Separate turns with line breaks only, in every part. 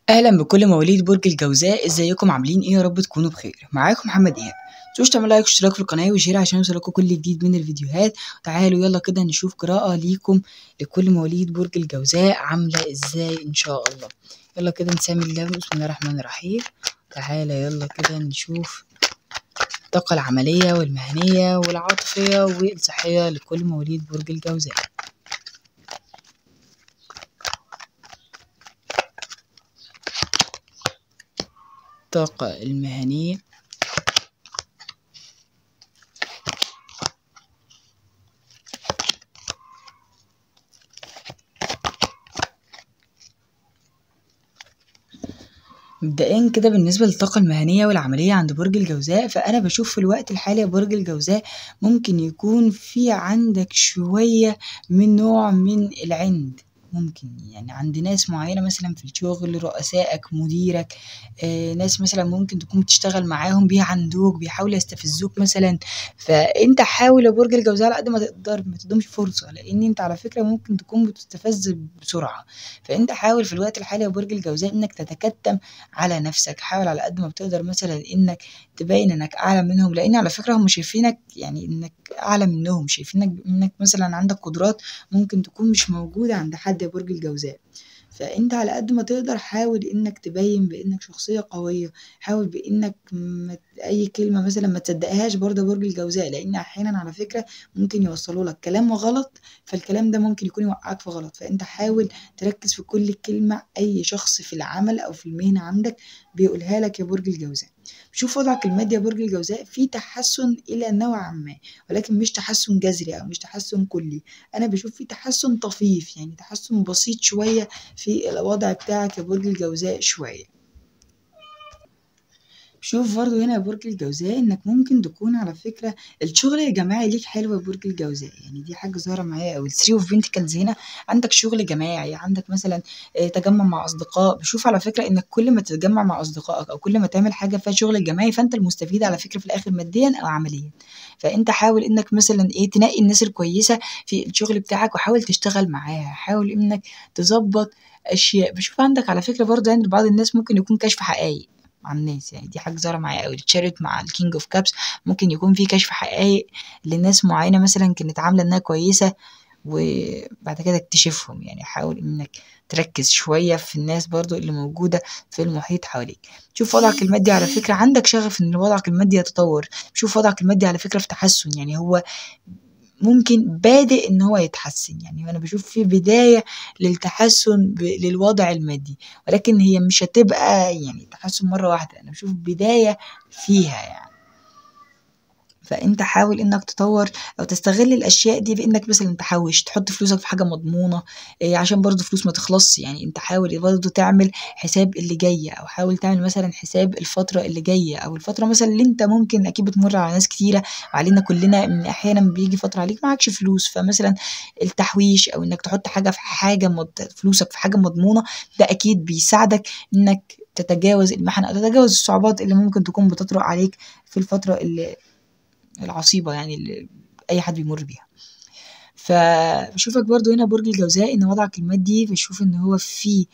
اهلا بكل مواليد برج الجوزاء، ازيكم عاملين ايه؟ يا رب تكونوا بخير. معاكم محمد ايهاب. متنسوش تعملوا لايك واشتراك في القناه وشير عشان يوصلكوا كل جديد من الفيديوهات. تعالوا يلا كده نشوف قراءه ليكم لكل مواليد برج الجوزاء عامله ازاي ان شاء الله. يلا كده نسمي الله، بسم الله الرحمن الرحيم. تعالى يلا كده نشوف الطاقه العمليه والمهنيه والعاطفيه والصحيه لكل مواليد برج الجوزاء. الطاقه المهنيه، مبدئيا كده بالنسبة للطاقة المهنية والعملية عند برج الجوزاء، فأنا بشوف في الوقت الحالي يا برج الجوزاء ممكن يكون في عندك شوية من نوع من العند. ممكن يعني عند ناس معينة مثلا في الشغل، رؤسائك، مديرك، ناس مثلا ممكن تكون بتشتغل معاهم بيعندوك، بيحاولوا يستفزوك مثلا. فانت حاول يا برج الجوزاء على قد ما تقدر ما تدهمش فرصة، لان انت على فكرة ممكن تكون بتستفز بسرعة. فانت حاول في الوقت الحالي يا برج الجوزاء انك تتكتم على نفسك. حاول على قد ما بتقدر مثلا انك تبين انك اعلى منهم، لان على فكرة هم شايفينك يعني انك اعلى منهم، شايفينك انك مثلا عندك قدرات ممكن تكون مش موجودة عند حد يا برج الجوزاء. فانت على قد ما تقدر حاول انك تبين بانك شخصية قوية. حاول بانك اي كلمة مثلا ما تصدقهاش برضه يا برج الجوزاء، لان احيانا على فكرة ممكن يوصلوا لك كلام غلط، فالكلام ده ممكن يكون يوقعك في غلط. فانت حاول تركز في كل كلمة أي شخص في العمل أو في المهنة عندك بيقولها لك يا برج الجوزاء. شوف وضعك المادي يا برج الجوزاء في تحسن إلى نوع ما، ولكن مش تحسن جذري أو مش تحسن كلي. أنا بشوف في تحسن طفيف، يعني تحسن بسيط شوية في الوضع بتاعك يا برج الجوزاء شوية. شوف برضه هنا يا برج الجوزاء انك ممكن تكون على فكره الشغل الجماعي ليك حلو يا برج الجوزاء، يعني دي حاجه ظاهره معايا. او الثري اوف بنتكلز هنا عندك شغل جماعي، عندك مثلا تجمع مع اصدقاء. بشوف على فكره انك كل ما تتجمع مع اصدقائك او كل ما تعمل حاجه فيها شغل جماعي فانت المستفيد على فكره في الاخر ماديا او عمليا. فانت حاول انك مثلا تنقي الناس الكويسه في الشغل بتاعك وحاول تشتغل معاها. حاول انك تظبط اشياء. بشوف عندك على فكره برضه يعني بعض الناس ممكن يكون كشف حقائق مع الناس، يعني دي حاجة ظاهرة معايا أوي. التشارت مع الكينج اوف كابس ممكن يكون في كشف حقائق لناس معينة مثلا كانت عاملة انها كويسة وبعد كده اكتشفهم. يعني حاول انك تركز شوية في الناس برضو اللي موجودة في المحيط حواليك. شوف وضعك المادي على فكرة عندك شغف ان وضعك المادي يتطور. شوف وضعك المادي على فكرة في تحسن، يعني هو ممكن بادئ ان هو يتحسن. يعني انا بشوف في بداية للتحسن للوضع المادي، ولكن هي مش هتبقى يعني تحسن مرة واحدة. انا بشوف بداية فيها يعني. فانت حاول انك تطور او تستغل الاشياء دي بانك مثلا تحوش، تحط فلوسك في حاجه مضمونه عشان برضو فلوس ما تخلصش. يعني انت حاول برضو تعمل حساب اللي جايه، او حاول تعمل مثلا حساب الفتره اللي جايه، او الفتره مثلا اللي انت ممكن اكيد بتمر على ناس كتيره وعلينا كلنا ان احيانا بيجي فتره عليك معكش فلوس. فمثلا التحويش او انك تحط حاجه في حاجه فلوسك في حاجه مضمونه ده اكيد بيساعدك انك تتجاوز المحن او تتجاوز الصعوبات اللي ممكن تكون بتطرق عليك في الفتره اللي العصيبة يعني اللي أي حد بيمر بيها. فبشوفك برضو هنا برج الجوزاء إن وضعك المادي بشوف إن هو فيه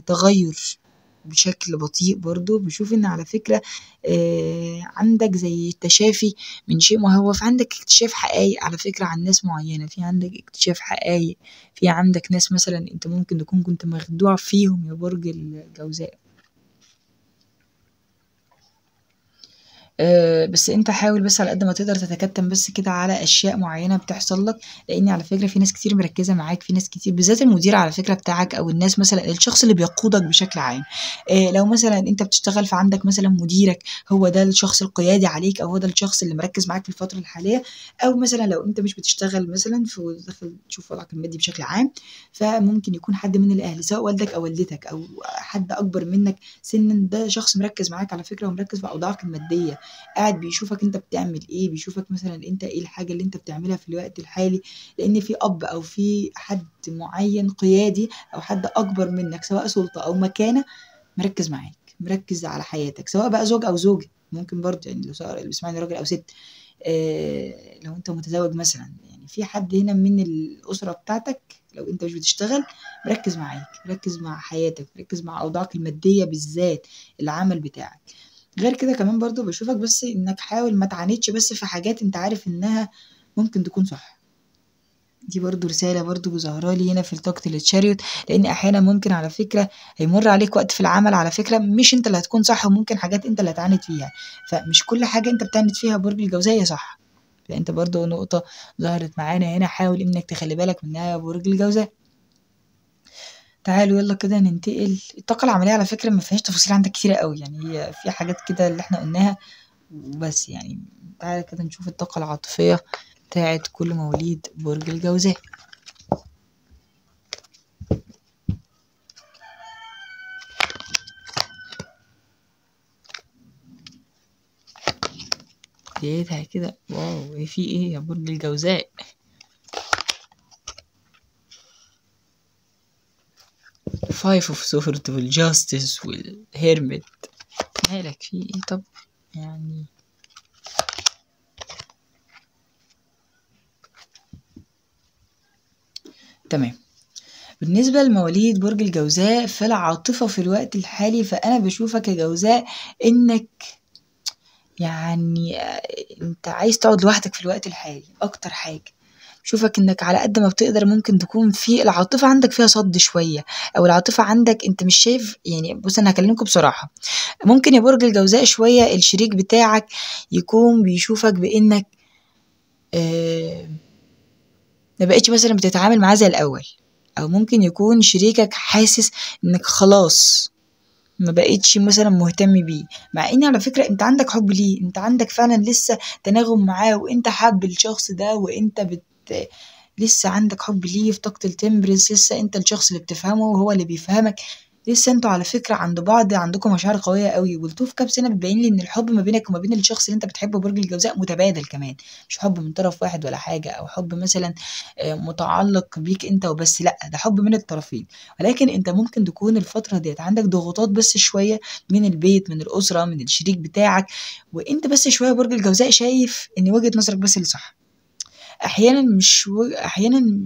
تغير بشكل بطيء. برضو بشوف إن على فكرة عندك زي تشافي من شيء مهوف، عندك اكتشاف حقائق على فكرة عن ناس معينة، في عندك اكتشاف حقائق في عندك ناس مثلا انت ممكن تكون كنت مخدوع فيهم يا برج الجوزاء. بس انت حاول بس على قد ما تقدر تتكتم بس كده على اشياء معينه بتحصل لك، لان على فكره في ناس كتير مركزه معاك، في ناس كتير بالذات المدير على فكره بتاعك او الناس مثلا الشخص اللي بيقودك بشكل عام. لو مثلا انت بتشتغل فعندك مثلا مديرك هو ده الشخص القيادي عليك، او هو ده الشخص اللي مركز معاك في الفتره الحاليه. او مثلا لو انت مش بتشتغل مثلا في داخل تشوف وضعك المادي بشكل عام، فممكن يكون حد من الاهل سواء والدك او والدتك او حد اكبر منك سنا، ده شخص مركز معاك على فكره ومركز في اوضاعك الماديه. قاعد بيشوفك انت بتعمل ايه، بيشوفك مثلا انت ايه الحاجة اللي انت بتعملها في الوقت الحالي، لان في اب او في حد معين قيادي او حد اكبر منك سواء سلطة او مكانة مركز معاك، مركز على حياتك، سواء بقى زوج او زوجة. ممكن برضه يعني لو سواء اللي بيسمعني راجل او ست. لو انت متزوج مثلا يعني يعني في حد هنا من الأسرة بتاعتك لو أنت مش بتشتغل مركز معاك، مركز مع حياتك، مركز مع أوضاعك المادية بالذات، العمل بتاعك. غير كده كمان برضو بشوفك بس إنك حاول ما تعاندش بس في حاجات أنت عارف إنها ممكن تكون صح. دي برضو رسالة برضو ظاهرة لي هنا في طاقة التشاريوت، لأن أحيانا ممكن على فكرة هيمر عليك وقت في العمل على فكرة مش أنت اللي هتكون صح، وممكن حاجات أنت اللي هتعاند فيها، فمش كل حاجة أنت بتعاند فيها برج الجوزية صح. فأنت برضو نقطة ظهرت معانا هنا، حاول إنك تخلي بالك منها يا برج الجوزاء. تعالوا يلا كده ننتقل. الطاقة العملية على فكرة ما فيهاش تفاصيل عندك كتيرة قوي، يعني هي في حاجات كده اللي احنا قلناها وبس يعني. تعالى كده نشوف الطاقة العاطفية بتاعت كل مواليد برج الجوزاء. لقيتها كده، واو ايه في ايه يا برج الجوزاء؟ فايف اوف سورد والجاستس والهيرمت، مالك في ايه؟ طب يعني تمام. بالنسبة لمواليد برج الجوزاء في العاطفة في الوقت الحالي، فأنا بشوفك يا جوزاء إنك يعني انت عايز تقعد لوحدك في الوقت الحالي اكتر حاجة. شوفك انك على قد ما بتقدر ممكن تكون في العاطفة عندك فيها صد شوية، او العاطفة عندك انت مش شايف. يعني بص انا هكلمكم بصراحة، ممكن يا برج الجوزاء شوية الشريك بتاعك يكون بيشوفك بانك ما بقتش مثلا بتتعامل معاه زي الاول، او ممكن يكون شريكك حاسس انك خلاص ما بقيتش مثلا مهتم بيه، مع ان على فكرة انت عندك حب ليه، انت عندك فعلا لسه تناغم معاه، وانت حاب الشخص ده، وانت لسه عندك حب ليه في طاقة التمبرس، لسه انت الشخص اللي بتفهمه وهو اللي بيفهمك، لسه انتوا على فكرة عند بعض عندكم مشاعر قوية قوي. والطوف كابس هنا بتبين لي ان الحب ما بينك وما بين الشخص اللي انت بتحبه برج الجوزاء متبادل كمان، مش حب من طرف واحد ولا حاجة، او حب مثلا متعلق بيك انت وبس، لا ده حب من الطرفين. ولكن انت ممكن تكون الفترة ديت عندك ضغوطات بس شوية من البيت، من الأسرة، من الشريك بتاعك، وانت بس شوية برج الجوزاء شايف ان وجهة نظرك بس اللي صح. احيانا مش احيانا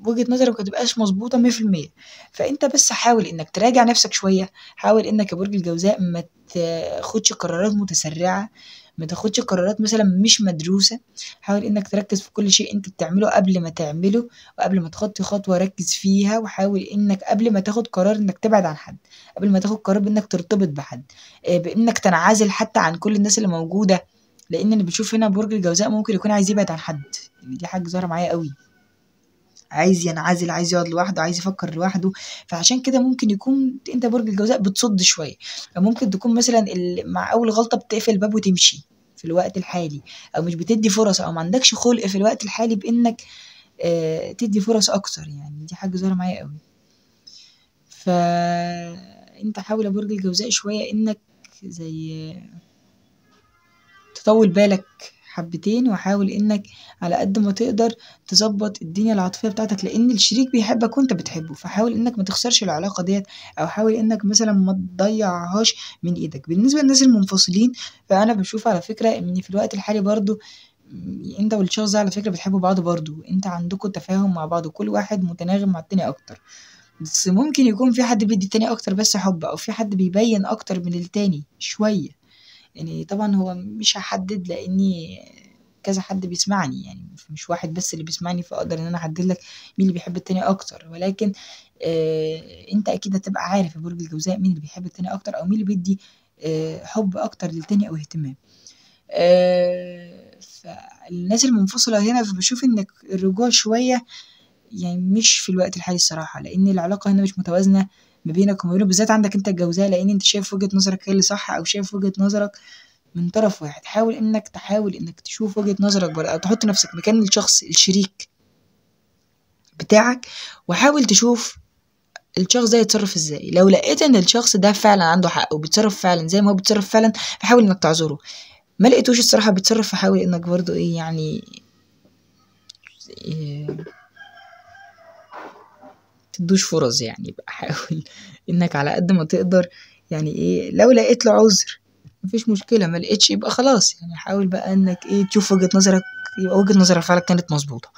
وجهة نظرك ما تبقاش مظبوطه 100%، فانت بس حاول انك تراجع نفسك شويه. حاول انك يا برج الجوزاء ما تاخدش قرارات متسرعه، ما تاخدش قرارات مثلا مش مدروسه. حاول انك تركز في كل شيء انت بتعمله قبل ما تعمله، وقبل ما تخطي خطوه ركز فيها. وحاول انك قبل ما تاخد قرار انك تبعد عن حد، قبل ما تاخد قرار بانك ترتبط بحد، بانك تنعزل حتى عن كل الناس اللي موجوده، لان انا بشوف هنا برج الجوزاء ممكن يكون عايز يبعد عن حد. يعني دي حاجه ظاهره معايا قوي، عايز ينعزل، عايز يقعد لوحده، عايز يفكر لوحده. فعشان كده ممكن يكون انت برج الجوزاء بتصد شويه، فممكن تكون مثلا مع اول غلطه بتقفل الباب وتمشي في الوقت الحالي، او مش بتدي فرص، او ما عندكش خلق في الوقت الحالي بانك تدي فرص اكتر. يعني دي حاجه ظاهره معايا قوي. فانت حاول يا برج الجوزاء شويه انك زي تطول بالك حبتين، وحاول انك على قد ما تقدر تظبط الدنيا العاطفيه بتاعتك، لان الشريك بيحبك وانت بتحبه، فحاول انك ما تخسرش العلاقه ديت، او حاول انك مثلا ما تضيعهاش من ايدك. بالنسبه للناس المنفصلين، فانا بشوف على فكره ان في الوقت الحالي برضو انت والشخص ده على فكره بتحبوا بعض برضو، انت عندكم تفاهم مع بعض، وكل واحد متناغم مع التاني اكتر. بس ممكن يكون في حد بيدي التاني اكتر بس حب، او في حد بيبين اكتر من التاني شويه. يعني طبعا هو مش هحدد لاني كذا حد بيسمعني، يعني مش واحد بس اللي بيسمعني، فاقدر ان انا احدد لك مين اللي بيحب التاني اكتر. ولكن انت اكيد هتبقى عارف يا برج الجوزاء مين اللي بيحب التاني اكتر، او مين اللي بيدي حب اكتر للتاني او اهتمام. فالناس المنفصلة هنا فبشوف انك الرجوع شوية يعني مش في الوقت الحالي الصراحة، لان العلاقة هنا مش متوازنة ما بينك وما بينه، بالذات عندك انت الجوزاء، لان انت شايف وجهة نظرك هي اللي صح، او شايف وجهة نظرك من طرف واحد. تحاول انك تشوف وجهة نظرك برضه، او تحط نفسك مكان الشخص الشريك بتاعك، وحاول تشوف الشخص ده يتصرف ازاي. لو لقيت ان الشخص ده فعلا عنده حق وبيتصرف فعلا زي ما هو بيتصرف فعلا، فحاول انك تعذره. ما لقيتوش الصراحة بيتصرف، فحاول انك برضه ايه يعني إيه تدوش فرص. يعني بقى حاول انك على قد ما تقدر يعني ايه، لو لقيت له عذر مفيش مشكلة، ما لقيتش يبقى خلاص. يعني حاول بقى انك ايه تشوف وجهة نظرك يبقى وجهة نظرك فعلا كانت مظبوطة.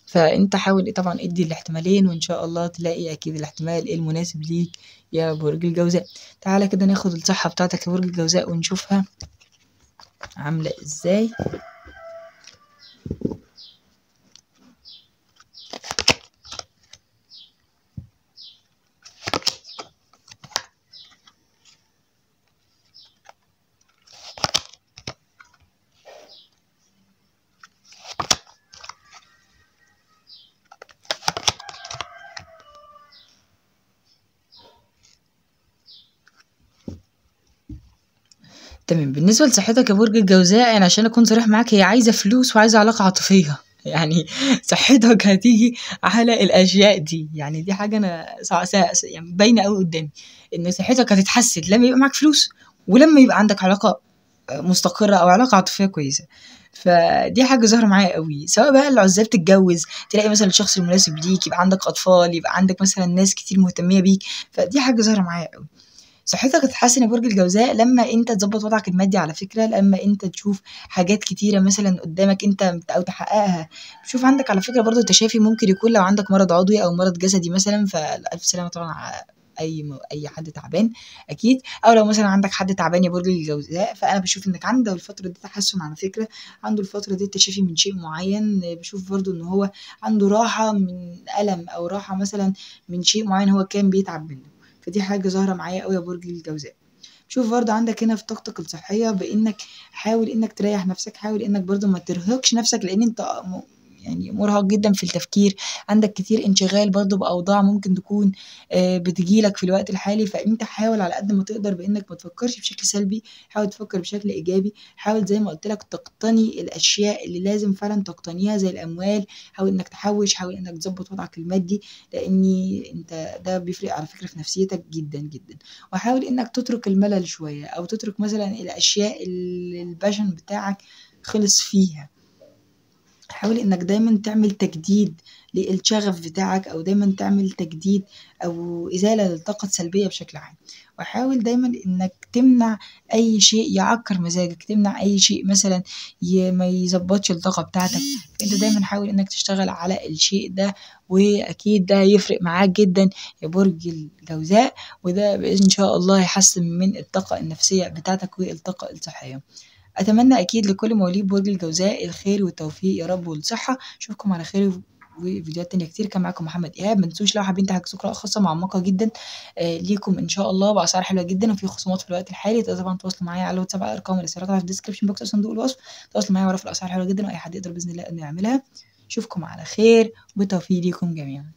فانت حاول طبعا ادي الاحتمالين، وان شاء الله تلاقي اكيد الاحتمال المناسب ليك يا برج الجوزاء. تعالى كده ناخد الصحة بتاعتك يا برج الجوزاء ونشوفها عاملة ازاي. تمام، بالنسبة لصحتك يا برج الجوزاء، يعني عشان أكون صريح معاك، هي عايزة فلوس وعايزة علاقة عاطفية. يعني صحتك هتيجي على الأشياء دي، يعني دي حاجة أنا يعني باينة أوي قدامي، إن صحتك هتتحسن لما يبقى معاك فلوس، ولما يبقى عندك علاقة مستقرة أو علاقة عاطفية كويسة. فدي حاجة ظاهرة معايا قوي، سواء بقى العزاب تتجوز، تلاقي مثلا الشخص المناسب ليك، يبقى عندك أطفال، يبقى عندك مثلا ناس كتير مهتمية بيك. فدي حاجة ظاهرة معايا قوي. صحتك هتتحسن يا برج الجوزاء لما انت تظبط وضعك المادي، على فكره لما انت تشوف حاجات كتيره مثلا قدامك انت او تحققها. شوف عندك على فكره برضو تشافي، ممكن يكون لو عندك مرض عضوي او مرض جسدي مثلا، فالف سلامه طبعا على اي حد تعبان اكيد. او لو مثلا عندك حد تعبان يا برج الجوزاء، فانا بشوف انك عنده الفتره دي تحسن على فكره، عنده الفتره دي تشافي من شيء معين. بشوف برضو ان هو عنده راحه من الم، او راحه مثلا من شيء معين هو كان بيتعب منه. فدي حاجة ظاهرة معايا قوي يا برج الجوزاء. شوف برضه عندك هنا في طاقتك الصحية، بإنك حاول إنك تريح نفسك، حاول إنك برضه ما ترهقش نفسك، لأن أنت يعني مرهق جدا في التفكير، عندك كتير انشغال برضه بأوضاع ممكن تكون بتجيلك في الوقت الحالي. فأنت حاول على قد ما تقدر بإنك ما تفكرش بشكل سلبي، حاول تفكر بشكل إيجابي، حاول زي ما قلت لك تقتني الأشياء اللي لازم فعلا تقتنيها زي الأموال، حاول إنك تحوش، حاول إنك تظبط وضعك المادي، لأن أنت ده بيفرق على فكرة في نفسيتك جدا جدا. وحاول إنك تترك الملل شوية، أو تترك مثلا الأشياء اللي الباشن بتاعك خلص فيها. حاول إنك دايما تعمل تجديد للشغف بتاعك، أو دايما تعمل تجديد أو إزالة للطاقة السلبية بشكل عام. وحاول دايما إنك تمنع أي شيء يعكر مزاجك، تمنع أي شيء مثلا ما يظبطش الطاقة بتاعتك. فأنت دايما حاول إنك تشتغل على الشيء ده، وأكيد ده هيفرق معاك جدا يا برج الجوزاء، وده بإذن شاء الله هيحسن من الطاقة النفسية بتاعتك والطاقة الصحية. اتمنى اكيد لكل مواليد برج الجوزاء الخير والتوفيق يا رب والصحه. اشوفكم على خير وفيديوهات تانية كتير. كان معاكم محمد ايهاب. ما تنسوش لو حابين تحجزوا قراءة خاصة معمقة جدا ليكم ان شاء الله باسعار حلوة جدا، وفي خصومات في الوقت الحالي. تقدروا طبعا تواصلوا معايا على الواتساب على الارقام اللي سيرتها في الديسكربشن بوكس او صندوق الوصف. تواصلوا معايا واعرفوا الاسعار حلوة جدا، واي حد يقدر باذن الله انه يعملها. اشوفكم على خير وبالتوفيق ليكم جميعا.